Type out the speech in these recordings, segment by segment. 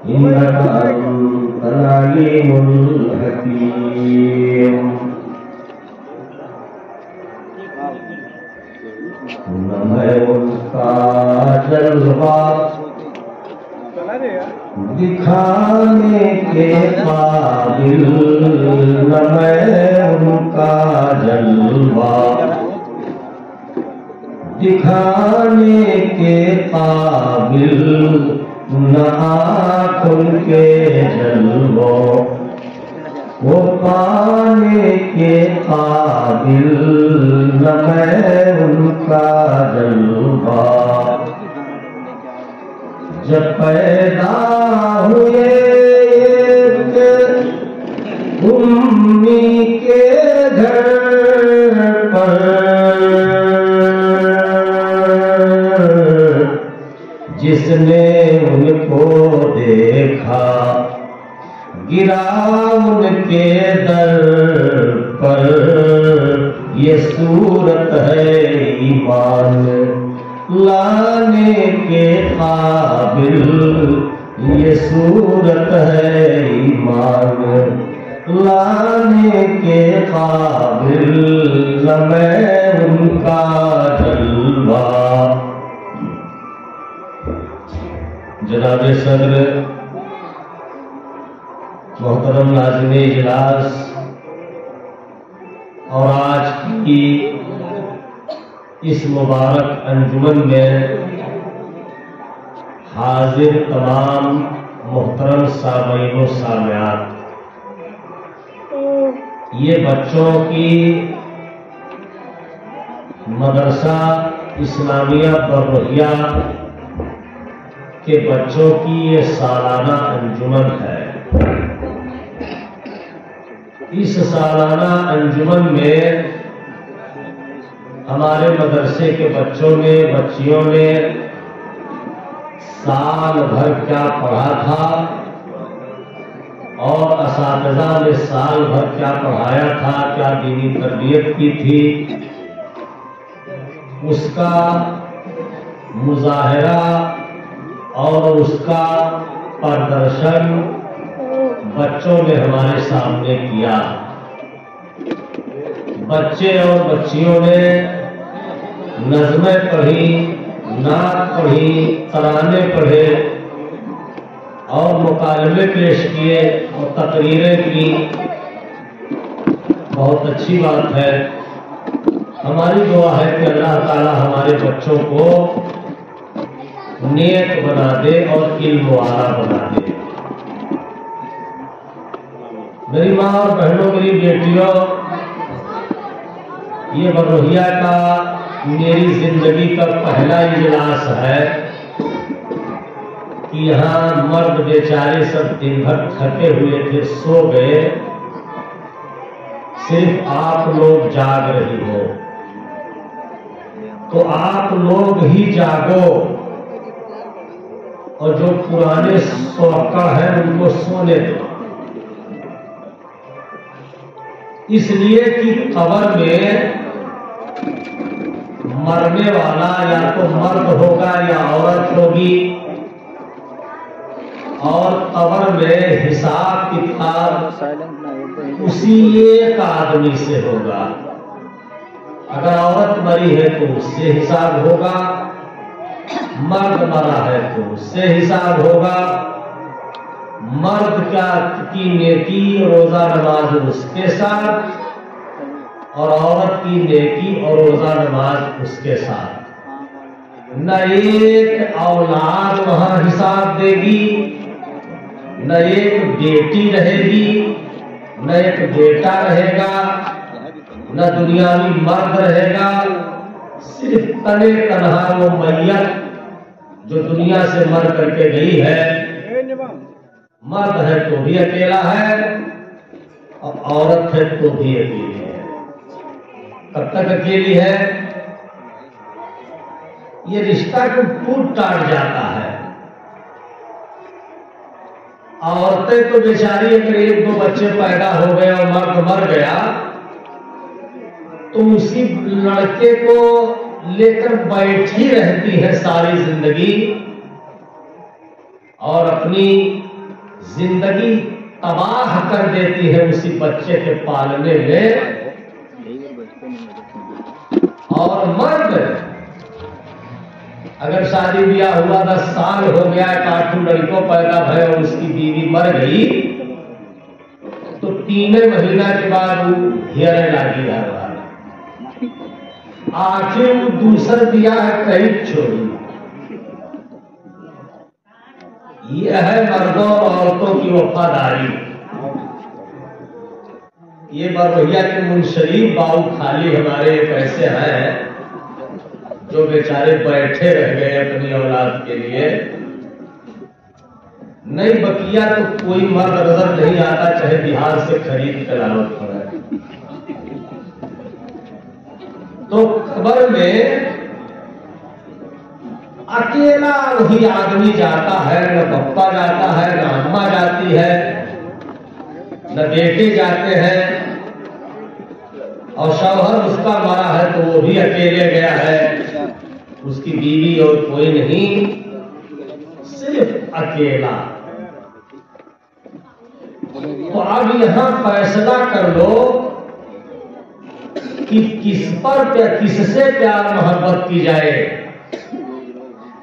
इन्नका अंतल अलीमुल हकीम। न मैं उनका जलवा दिखाने के काबिल, न मैं उनका जलवा दिखाने के काबिल, न आँख उनके जलवों वो पाने के काबिल, न मैं उनका जलवा। जब पैदा हुए एक उम्मी के घर पर, जिसने उनको देखा गिरा उनके दर पर, ये सूरत है ईमान लाने के काबिल, ये सूरत है ईमान लाने के काबिल, न मैं उनका जलवा। जनाब सदर, मोहतरम नाज़िरीन इजलास और आज की इस मुबारक अंजुमन में हाजिर तमाम मोहतरम सामीन व सामियात, ये बच्चों की मदरसा इस्लामिया बररोहिया के बच्चों की ये सालाना अंजुमन है। इस सालाना अंजुमन में हमारे मदरसे के बच्चों ने बच्चियों ने साल भर क्या पढ़ा था और असातिज़ा ने साल भर क्या पढ़ाया था, क्या दीनी तरबियत की थी, उसका मुज़ाहिरा और उसका प्रदर्शन बच्चों ने हमारे सामने किया। बच्चे और बच्चियों ने नज़्में पढ़ी, नात पढ़ी, तराने पढ़े और मुकालमे पेश किए और तकरीरें की। बहुत अच्छी बात है। हमारी दुआ है कि अल्लाह ताला हमारे बच्चों को नेक बना दे और इल्म वाला बना दे। मेरी माँ और बहनों, मेरी बेटियों, ये बररोहिया का मेरी जिंदगी का पहला इजलास है कि यहाँ मर्द बेचारे सब दिन भर थके हुए थे, सो गए, सिर्फ आप लोग जाग रही हो। तो आप लोग ही जागो और जो पुराने सोका है उनको सोने दो, इसलिए कि कब्र में मरने वाला या तो मर्द होगा या औरत होगी और कब्र में हिसाब किताब उसी एक आदमी से होगा। अगर औरत मरी है तो उससे हिसाब होगा, मर्द मरा है तो उससे हिसाब होगा। मर्द की नेकी रोजा नमाज उसके साथ और औरत की नेकी और रोजा नमाज उसके साथ। न एक औलाद वहां हिसाब देगी, न एक बेटी रहेगी, न एक बेटा रहेगा, न दुनियावी मर्द रहेगा। सिर्फ तने तनहा वो मैयत जो दुनिया से मर करके गई है, मर्द है तो भी अकेला है और औरत है तो भी अकेली है। कब तक अकेली है? ये रिश्ता को टूट टाट जाता है। औरतें तो बेचारी अगर एक दो बच्चे पैदा हो गए और मर्द मर गया तो उसी लड़के को लेकर बैठी रहती है सारी जिंदगी और अपनी जिंदगी तबाह कर देती है उसी बच्चे के पालने में। और मर्द अगर शादी ब्याह हुआ 10 साल हो गया, 8 लड़कों पैदा भय और उसकी बीवी मर गई, तो 3 महीना के बाद वो हियरे लागी रहा, आखिर वो दूसर ब्याह कहीं छोड़ी। यह है मर्दों और औरतों की वफादारी। ये बरवैया के मुंशरीफ बाबू खाली हमारे ऐसे हैं जो बेचारे बैठे रह गए अपनी औलाद के लिए। नहीं बकिया तो कोई मर्द नजर नहीं आता, चाहे बिहार से खरीद कर लावत पड़े। तो खबर में अकेला वही आदमी जाता है, न पप्पा जाता है, न अम्मा जाती है, न बेटे जाते हैं, और शौहर उसका मरा है तो वो भी अकेले गया है, उसकी बीवी और कोई नहीं, सिर्फ अकेला। तो अब यहां फैसला कर लो कि किससे प्यार मोहब्बत की जाए,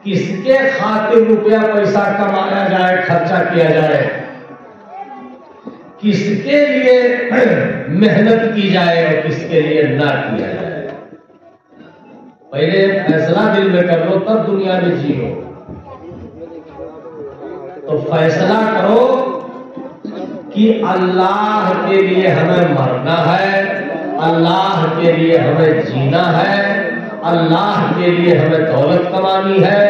किसके खातिर रुपया पैसा कमाया जाए, खर्चा किया जाए, किसके लिए मेहनत की जाए और किसके लिए ना किया जाए। पहले फैसला दिल में कर लो, तब दुनिया में जियो। तो फैसला करो कि अल्लाह के लिए हमें मरना है, अल्लाह के लिए हमें जीना है, अल्लाह के लिए हमें दौलत कमानी है,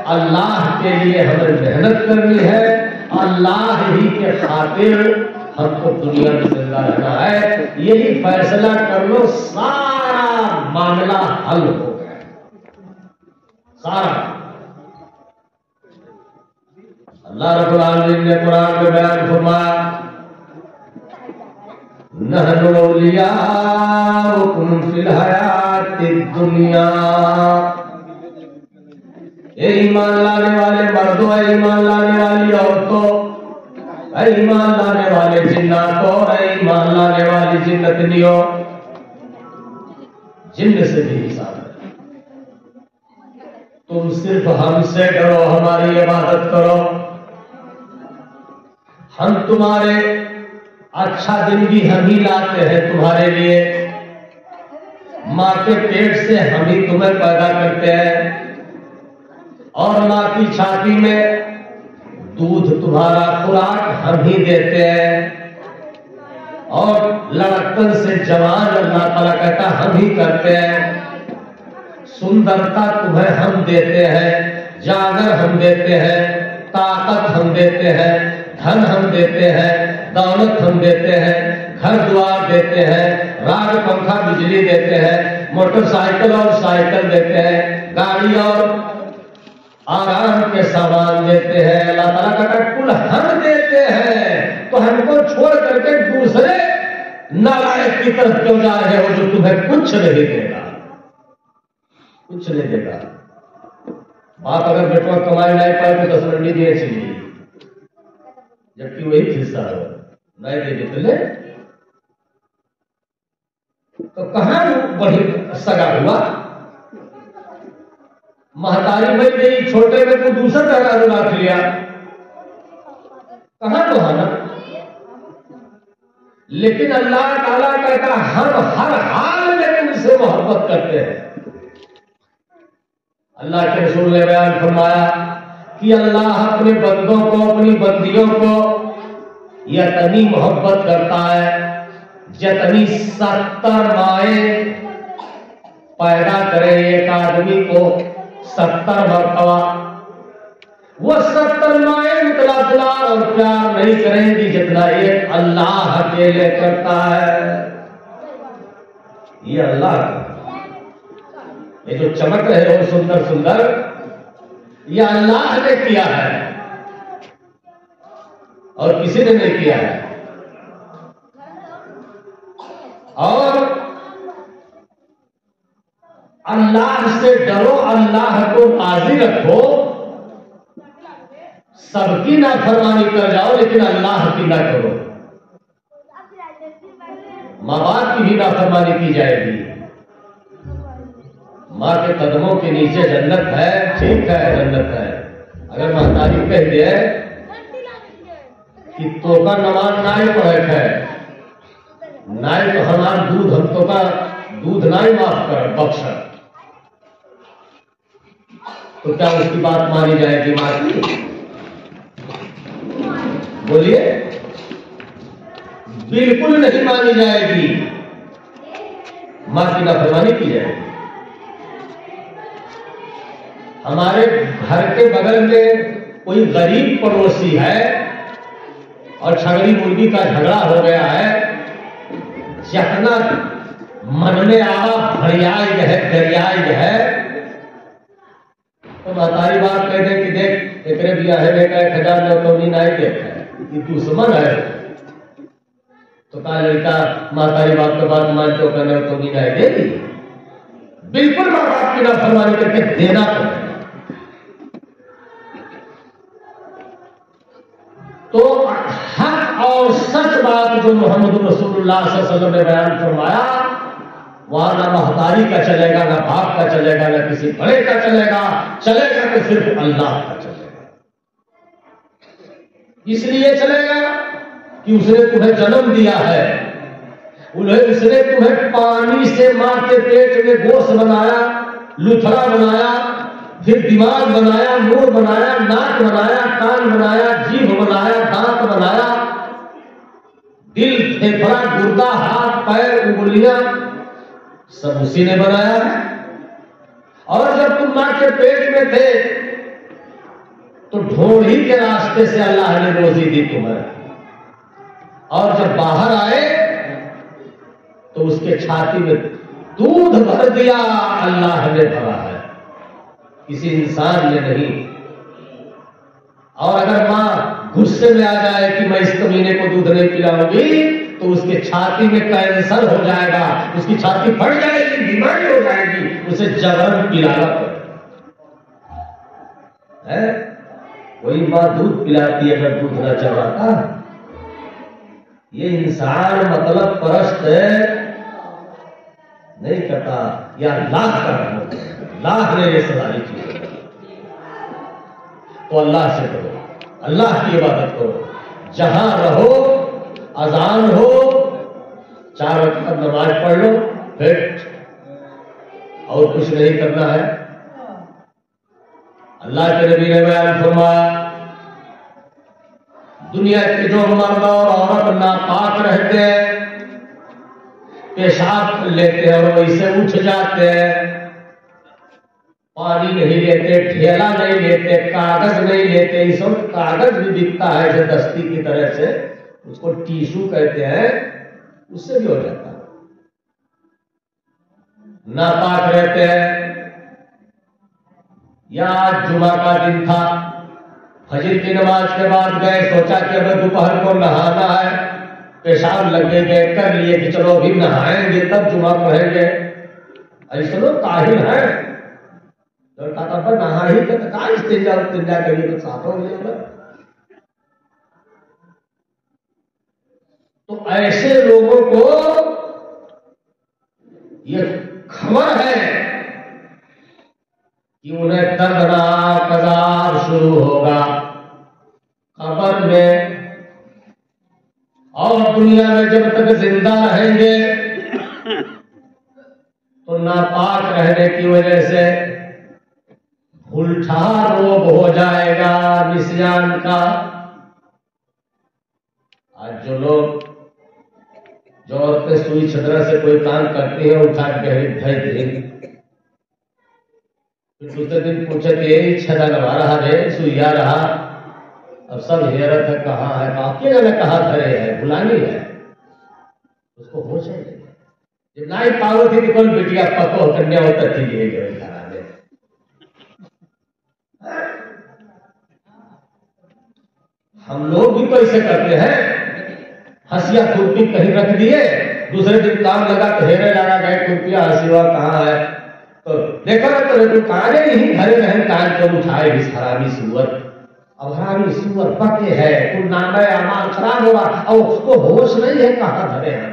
अल्लाह के लिए हमें मेहनत करनी है, अल्लाह ही के खातिर हमको दुनिया में जिंदा रहना है। यही फैसला कर लो, सारा मामला हल हो गया। सारा अल्लाह रब्बुल आलमीन ने कुरान में बयान फरमाया, नहनु औलियाउकुम फिल हयातिद दुनिया। ईमान लाने वाले मर्दों, ईमान लाने वाली औरतों, ईमान लाने वाले जिन्नातों, ईमान लाने वाली जिन्नतनियों, जिन्न से भी हिसाब है। तुम सिर्फ हमसे डरो, हमारी इबादत करो। हम तुम्हारे अच्छा दिन भी हम ही लाते हैं तुम्हारे लिए। माँ के पेट से हम ही तुम्हें पैदा करते हैं और माँ की छाती में दूध तुम्हारा खुराक हम ही देते हैं और लड़कपन से जवान अल्लाह ताला कहता हम ही करते हैं। सुंदरता तुम्हें हम देते हैं, जागर हम देते हैं, ताकत हम देते हैं, धन हम देते हैं, दौलत हम देते हैं, घर द्वार देते हैं, राग पंखा बिजली देते हैं, मोटरसाइकिल और साइकिल देते हैं, गाड़ी और आराम के सामान देते हैं। अल्लाह ताला का कुल हम देते हैं, तो हमको छोड़ करके दूसरे नालायक की तरफ क्यों जा रहे हो जो तुम्हें कुछ नहीं देगा, कुछ नहीं देगा। बाप अगर बेटवा कमाई नहीं पाए तो 10 रंडी दिए चाहिए, जबकि वही हिस्सा हो नहीं दे देते तो कहां बढ़ी सगा हुआ। महतारी में गई, छोटे में तो दूसरा पहला रुलाट लिया, कहां तो आना। लेकिन अल्लाह ताला कहता हम हर हाल में तुमसे मोहब्बत करते हैं। अल्लाह के रसूल ने बयान फरमाया कि अल्लाह अपने बंदों को, अपनी बंदियों को यतनी मोहब्बत करता है जतनी 70 माएं पैदा करे एक आदमी को 70 मरतबा। वो 70 माएं उतना दुलार और प्यार नहीं करेंगी जितना एक अल्लाह अकेले करता है। ये अल्लाह, ये जो चमक रहे हो सुंदर सुंदर, ये अल्लाह ने किया है और किसी ने नहीं किया है। और अल्लाह से डरो, अल्लाह को राजी रखो, सबकी नाफरमानी कर जाओ लेकिन अल्लाह की ना करो। माँ बाप की भी नाफरमानी की जाएगी। माँ के कदमों के नीचे जन्नत है, ठीक है जन्नत है। अगर महतारी कह दे कि तोका नमाज नाई पढ़े है, नाई तो हमार दूध, हम तो का दूध नाई माफ कर बख्श, तो क्या उसकी बात मानी जाएगी माँ की? बोलिए, बिल्कुल नहीं मानी जाएगी। माँ की नाफरमानी की जाएगी। हमारे घर के बगल में कोई गरीब पड़ोसी है और छगड़ी मुर्गी का झगड़ा हो गया है, जितना मन में आवा फरियाद है, दरियाज है, तो महतारी बात कह दे कि देख एकरे बिया है का 1000 में तो नहीं देखा है, ये दुश्मन है, तो कहा लड़का महतारी बात को बात मान के कहने तो नहीं देगी। बिल्कुल माँ बाप की नाफरमानी करके देना पड़ेगा। तो हक और सच बात जो मोहम्मद रसूलुल्लाह सल्लल्लाहु अलैहि वसल्लम ने बयान फरमाया, वहां ना महतारी का चलेगा, ना बाप का चलेगा, ना किसी बड़े का चलेगा, चलेगा तो सिर्फ अल्लाह का चलेगा। इसलिए चलेगा कि उसने तुम्हें जन्म दिया है, उसने तुम्हें पानी से मां के पेट में गोश्त बनाया, लुथरा बनाया, फिर दिमाग बनाया, मुंह बनाया, नाक बनाया, कान बनाया, जीभ बनाया, दांत बनाया, दिल, फेफड़ा, गुर्दा, हाथ, पैर, उंगलियां सब उसी ने बनाया है। और जब तुम मां के पेट में थे तो ढोढ़ी के रास्ते से अल्लाह ने रोजी दी तुम्हें, और जब बाहर आए तो उसके छाती में दूध भर दिया अल्लाह ने भरा है, किसी इंसान ने नहीं। और अगर मां गुस्से में आ जाए कि मैं इस कमीने को दूध नहीं पिलाऊंगी, तो उसके छाती में कैंसर हो जाएगा, उसकी छाती फट जाएगी, बीमारी हो जाएगी, उसे जबरन पिलाना है। कोई मां दूध पिलाती है अगर दूध न चलाता। ये इंसान मतलब परस्त नहीं करता, या लाख करता, लाख ने ये सारी चीजें। तो अल्लाह से करो, अल्लाह की इबादत करो, जहां रहो, अजान हो, 4 वक्त नमाज पढ़ लो, फिर और कुछ नहीं करना है। अल्लाह के नबी ने बयान फरमाया, दुनिया के जो मर्द और औरत नापाक रहते हैं, पेशाब लेते हैं और वैसे उठ जाते हैं, पानी नहीं लेते, ठेला नहीं लेते, कागज नहीं लेते, इस वक्त कागज भी बिकता है जो दस्ती की तरह से, उसको टिश्यू कहते हैं, उससे भी हो जाता है। नापाक रहते हैं। या आज जुमा का दिन था, फजर की नमाज के बाद गए, सोचा कि अब दोपहर को नहाना है, पेशाब लगे गए, कर लिए कि चलो अभी नहाएंगे तब जुमा पढ़ेंगे। ऐसे लोग काहिल हैं, पर नहा ही तो कहा इस्तिंजा करिए तो साफ हो गया। तो ऐसे लोगों को ये खबर है कि उन्हें दर्दनाक अज़ाब शुरू होगा कब्र में, और दुनिया में जब तक जिंदा रहेंगे तो नापाक रहने की वजह से उल्टा रोग हो जाएगा निस्यान का। आज जो लोग, जो औरतें सुई छदरा से कोई काम करती है, उठा के भेज देंगे, दूसरे दिन पूछे कि यही छदा लगा रहा रे, सुइया रहा, अब सब हेरत है, कहाँ है, बाकी ने कहा धरे है, बुलानी है, उसको हो चाहिए। जब नाई पावर थी कि कौन बेटिया पको कन्या होता थी, ये घरा में हम लोग भी तो ऐसे करते हैं, हंसिया खुरपी कहीं रख दिए, दूसरे दिन काम लगा तो हेरे लगा गए, खुरपिया हंसिया कहाँ है, तो देखा तो कहां नहीं घरे रहन कान को उठाए भी हरामी सूरत, अब हरामी सुअर पके है, कुल नामे अमाल खराब होगा और उसको होश नहीं है, कहां धरे हैं।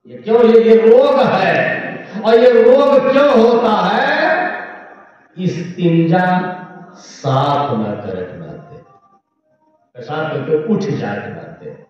ये क्यों, ये रोग है। और ये रोग क्यों होता है? इस्तिंजा साफ न करे नाते, पेशाब करके उठ जाए नाते।